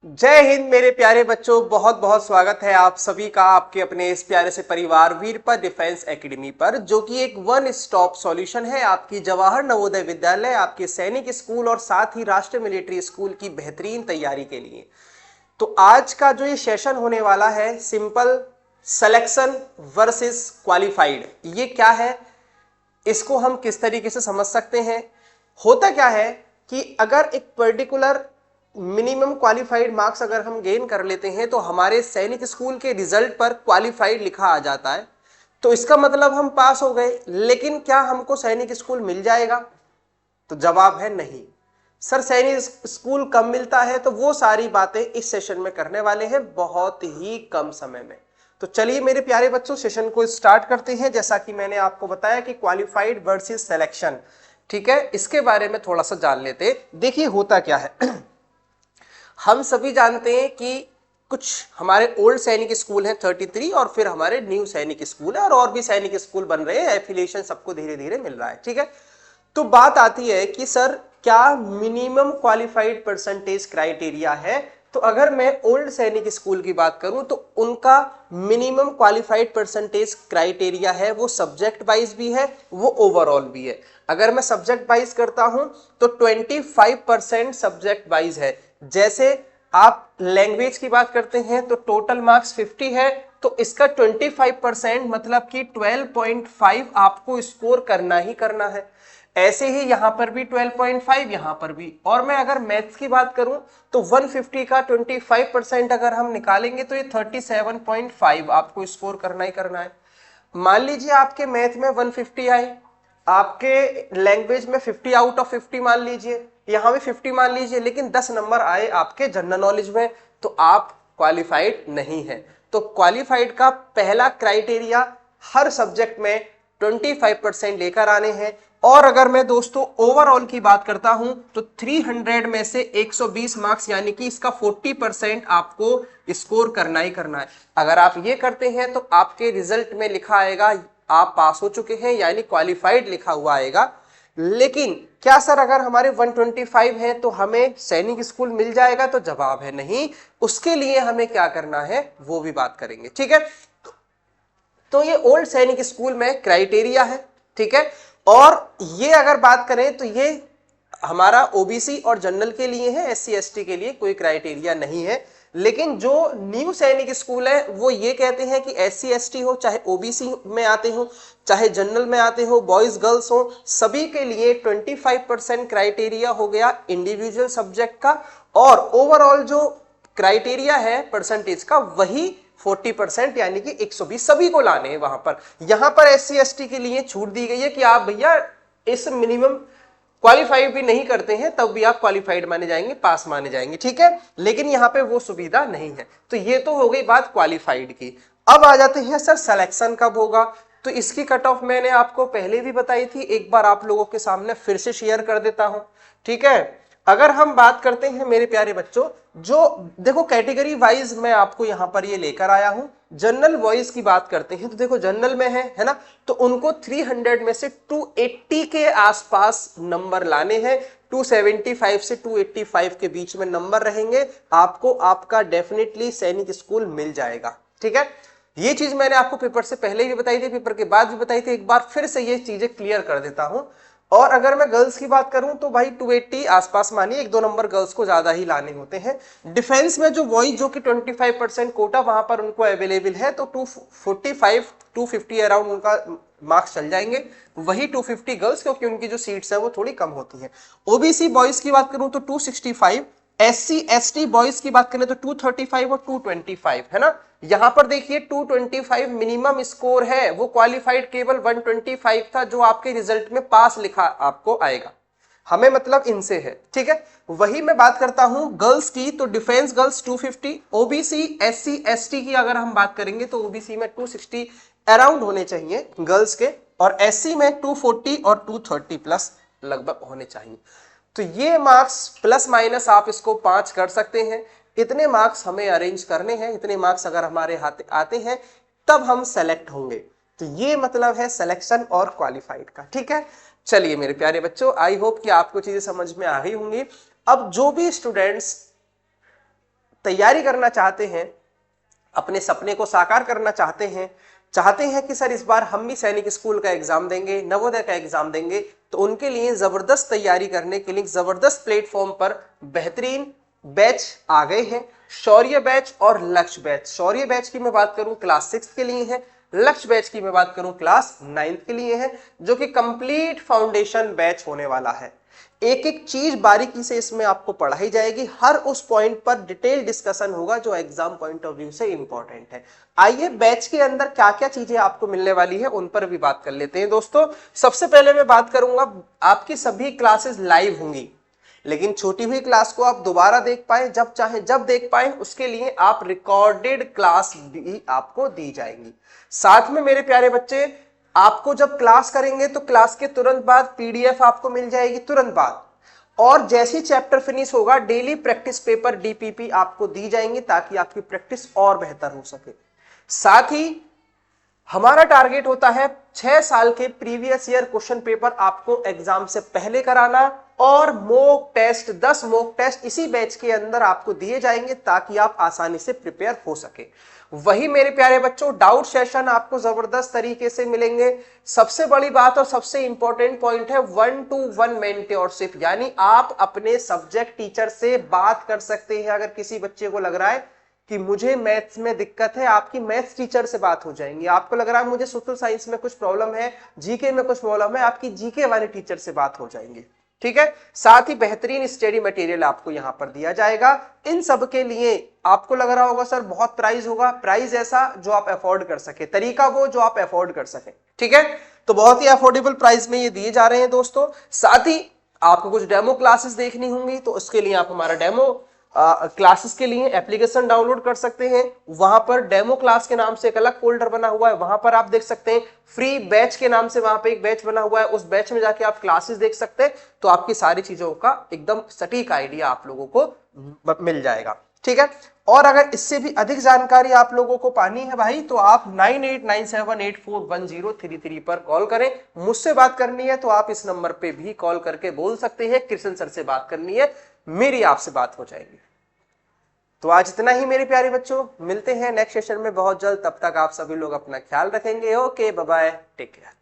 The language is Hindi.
जय हिंद मेरे प्यारे बच्चों, बहुत बहुत स्वागत है आप सभी का आपके अपने इस प्यारे से परिवार वीरपा डिफेंस एकेडमी पर, जो कि एक वन स्टॉप सॉल्यूशन है आपकी जवाहर नवोदय विद्यालय, आपके सैनिक स्कूल और साथ ही राष्ट्रीय मिलिट्री स्कूल की बेहतरीन तैयारी के लिए। तो आज का जो ये सेशन होने वाला है, सिंपल सिलेक्शन वर्सेस क्वालिफाइड, ये क्या है, इसको हम किस तरीके से समझ सकते हैं। होता क्या है कि अगर एक पर्टिकुलर मिनिमम क्वालिफाइड मार्क्स अगर हम गेन कर लेते हैं तो हमारे सैनिक स्कूल के रिजल्ट पर क्वालिफाइड लिखा आ जाता है, तो इसका मतलब हम पास हो गए। लेकिन क्या हमको सैनिक स्कूल मिल जाएगा? तो जवाब है नहीं। सर सैनिक स्कूल कब मिलता है? तो वो सारी बातें इस सेशन में करने वाले हैं बहुत ही कम समय में। तो चलिए मेरे प्यारे बच्चों, सेशन को स्टार्ट करते हैं। जैसा कि मैंने आपको बताया कि क्वालिफाइड वर्सेस सिलेक्शन, ठीक है, इसके बारे में थोड़ा सा जान लेते। देखिए होता क्या है हम सभी जानते हैं कि कुछ हमारे ओल्ड सैनिक स्कूल हैं 33, और फिर हमारे न्यू सैनिक स्कूल है, और भी सैनिक स्कूल बन रहे हैं, एफिलिएशन सबको धीरे धीरे मिल रहा है, ठीक है। तो बात आती है कि सर क्या मिनिमम क्वालिफाइड परसेंटेज क्राइटेरिया है? तो अगर मैं ओल्ड सैनिक स्कूल की बात करूं तो उनका मिनिमम क्वालिफाइड परसेंटेज क्राइटेरिया है, वो सब्जेक्ट वाइज भी है, वो ओवरऑल भी है। अगर मैं सब्जेक्ट वाइज करता हूं तो 25% सब्जेक्ट वाइज है। जैसे आप लैंग्वेज की बात करते हैं तो टोटल मार्क्स 50 है, तो इसका 25% मतलब कि 12.5 आपको स्कोर करना ही करना है। ऐसे ही यहां पर भी 12.5, यहां पर भी। और मैं अगर मैथ्स की बात करूं तो 150 का 25% अगर हम निकालेंगे तो ये 37.5 आपको स्कोर करना ही करना है। मान लीजिए आपके मैथ में 150 आए, आपके लैंग्वेज में 50 आउट ऑफ 50 मान लीजिए, यहां भी 50 मान लीजिए, लेकिन 10 नंबर आए आपके जनरल नॉलेज में, तो आप क्वालिफाइड नहीं है। तो क्वालिफाइड का पहला क्राइटेरिया हर सब्जेक्ट में 25% लेकर आने हैं। और अगर मैं दोस्तों ओवरऑल की बात करता हूं तो 300 में से 120 मार्क्स, यानी कि इसका 40% आपको स्कोर करना ही करना है। अगर आप ये करते हैं तो आपके रिजल्ट में लिखा आएगा आप पास हो चुके हैं, यानी क्वालिफाइड लिखा हुआ आएगा। लेकिन क्या सर अगर हमारे 125 है तो हमें सैनिक स्कूल मिल जाएगा? तो जवाब है नहीं। उसके लिए हमें क्या करना है वो भी बात करेंगे, ठीक है। तो ये ओल्ड सैनिक स्कूल में क्राइटेरिया है, ठीक है। और ये अगर बात करें तो ये हमारा ओबीसी और जनरल के लिए है, एससी एसटी के लिए कोई क्राइटेरिया नहीं है। लेकिन जो न्यू सैनिक स्कूल है वो ये कहते हैं कि एससी एसटी हो, चाहे ओबीसी में आते हो, चाहे जनरल में आते हो, बॉयज गर्ल्स हो, सभी के लिए 25% क्राइटेरिया हो गया इंडिविजुअल सब्जेक्ट का। और ओवरऑल जो क्राइटेरिया है परसेंटेज का वही 40%, यानी कि 120 सभी को लाने हैं वहां पर। यहां पर एससी एसटी के लिए छूट दी गई है कि आप भैया इस मिनिमम क्वालिफाइड भी नहीं करते हैं तब भी आप क्वालिफाइड माने जाएंगे, पास माने जाएंगे, ठीक है। लेकिन यहां पे वो सुविधा नहीं है। तो ये तो हो गई बात क्वालिफाइड की। अब आ जाते हैं सर सिलेक्शन कब होगा। तो इसकी कट ऑफ मैंने आपको पहले भी बताई थी, एक बार आप लोगों के सामने फिर से शेयर कर देता हूं, ठीक है। अगर हम बात करते हैं मेरे प्यारे बच्चों, जो देखो कैटेगरी वाइज मैं आपको यहां पर ये लेकर आया हूं। जनरल बॉयज की बात करते हैं तो देखो जनरल में है ना, तो उनको 300 में से 280 के आसपास नंबर लाने हैं। 275 से 285 के बीच में नंबर रहेंगे, आपको आपका डेफिनेटली सैनिक स्कूल मिल जाएगा, ठीक है। ये चीज मैंने आपको पेपर से पहले भी बताई थी, पेपर के बाद भी बताई थी, एक बार फिर से ये चीजें क्लियर कर देता हूं। और अगर मैं गर्ल्स की बात करूं तो भाई 280 आसपास मानिए, एक दो नंबर गर्ल्स को ज्यादा ही लाने होते हैं। डिफेंस में जो बॉयज जो कि 25% कोटा वहां पर उनको अवेलेबल है, तो 245 250 अराउंड उनका मार्क्स चल जाएंगे। वही 250 गर्ल्स, क्योंकि उनकी जो सीट्स है वो थोड़ी कम होती हैं। ओबीसी बॉयज की बात करूं तो 265, एससी एसटी बॉयज की बात करें तो 235 और 225, है ना। यहां पर देखिए 225 मिनिमम स्कोर है, वो क्वालिफाइड केवल 125 था जो आपके रिजल्ट में पास लिखा आपको आएगा, हमें मतलब इनसे है, ठीक है। वही मैं बात करता हूं गर्ल्स की, तो defence girls 250, OBC SC ST की अगर हम बात करेंगे तो ओबीसी में 260 अराउंड होने चाहिए गर्ल्स के, और एससी में 240 और 230 प्लस लगभग होने चाहिए। तो ये मार्क्स प्लस माइनस आप इसको 5 कर सकते हैं। इतने मार्क्स हमें अरेंज करने हैं, इतने मार्क्स अगर हमारे हाथ आते हैं तब हम सेलेक्ट होंगे। तो ये मतलब है सिलेक्शन और क्वालिफाइड का, ठीक है। चलिए मेरे प्यारे बच्चों, आई होप कि आपको चीजें समझ में आ गई होंगी। अब जो भी स्टूडेंट्स तैयारी करना चाहते हैं, अपने सपने को साकार करना चाहते हैं कि सर इस बार हम भी सैनिक स्कूल का एग्जाम देंगे, नवोदय का एग्जाम देंगे, तो उनके लिए जबरदस्त तैयारी करने के लिए जबरदस्त प्लेटफॉर्म पर बेहतरीन बैच आ गए हैं, शौर्य बैच और लक्ष्य बैच। शौर्य बैच की मैं बात करूं क्लास 6 के लिए है, लक्ष्य बैच की मैं बात करूं क्लास 9 के लिए है, जो कि कंप्लीट फाउंडेशन बैच होने वाला है। एक एक चीज बारीकी से इसमें आपको पढ़ाई जाएगी, हर उस पॉइंट पर डिटेल डिस्कशन होगा जो एग्जाम पॉइंट ऑफ व्यू से इंपॉर्टेंट है। आइए बैच के अंदर क्या क्या चीजें आपको मिलने वाली है उन पर भी बात कर लेते हैं। दोस्तों सबसे पहले मैं बात करूंगा, आपकी सभी क्लासेस लाइव होंगी, लेकिन छोटी हुई क्लास को आप दोबारा देख पाए, जब चाहे जब देख पाए, उसके लिए आप रिकॉर्डेड क्लास भी आपको दी जाएंगी। साथ में मेरे प्यारे बच्चे, आपको जब क्लास करेंगे तो क्लास के तुरंत बाद पीडीएफ आपको मिल जाएगी तुरंत बाद, और जैसे चैप्टर फिनिश होगा डेली प्रैक्टिस पेपर डीपीपी आपको दी जाएंगी ताकि आपकी प्रैक्टिस और बेहतर हो सके। साथ ही हमारा टारगेट होता है 6 साल के प्रीवियस ईयर क्वेश्चन पेपर आपको एग्जाम से पहले कराना, और मॉक टेस्ट 10 मॉक टेस्ट इसी बैच के अंदर आपको दिए जाएंगे ताकि आप आसानी से प्रिपेयर हो सके। वही मेरे प्यारे बच्चों, डाउट सेशन आपको जबरदस्त तरीके से मिलेंगे। सबसे बड़ी बात और सबसे इंपॉर्टेंट पॉइंट है 1-to-1 मेंटरशिप, यानी आप अपने सब्जेक्ट टीचर से बात कर सकते हैं। अगर किसी बच्चे को लग रहा है कि मुझे मैथ्स में दिक्कत है, आपकी मैथ्स टीचर से बात हो जाएंगी। आपको लग रहा है मुझे सोशल साइंस में कुछ प्रॉब्लम है, जीके में कुछ प्रॉब्लम है, आपकी जीके वाले टीचर से बात हो जाएंगी। ठीक है, साथ ही बेहतरीन स्टडी मटेरियल आपको यहां पर दिया जाएगा। इन सब के लिए आपको लग रहा होगा सर बहुत प्राइस होगा, प्राइस ऐसा जो आप अफोर्ड कर सके, तरीका वो जो आप अफोर्ड कर सके। ठीक है, तो बहुत ही अफोर्डेबल प्राइस में ये दिए जा रहे हैं दोस्तों। साथ ही आपको कुछ डेमो क्लासेस देखनी होंगी, तो उसके लिए आप हमारा डेमो क्लासेस के लिए एप्लीकेशन डाउनलोड कर सकते हैं। वहां पर डेमो क्लास के नाम से एक अलग फोल्डर बना हुआ है, वहां पर आप देख सकते हैं। फ्री बैच के नाम से वहां पे एक बैच बना हुआ है, उस बैच में जाके आप क्लासेस देख सकते हैं, तो आपकी सारी चीजों का एकदम सटीक आइडिया आप लोगों को मिल जाएगा। ठीक है, और अगर इससे भी अधिक जानकारी आप लोगों को पानी है भाई, तो आप 9897841033 पर कॉल करें। मुझसे बात करनी है तो आप इस नंबर पे भी कॉल करके बोल सकते हैं कृष्ण सर से बात करनी है, मेरी आपसे बात हो जाएगी। तो आज इतना ही मेरे प्यारे बच्चों, मिलते हैं नेक्स्ट सेशन में बहुत जल्द। तब तक आप सभी लोग अपना ख्याल रखेंगे। Okay, bye bye, take care.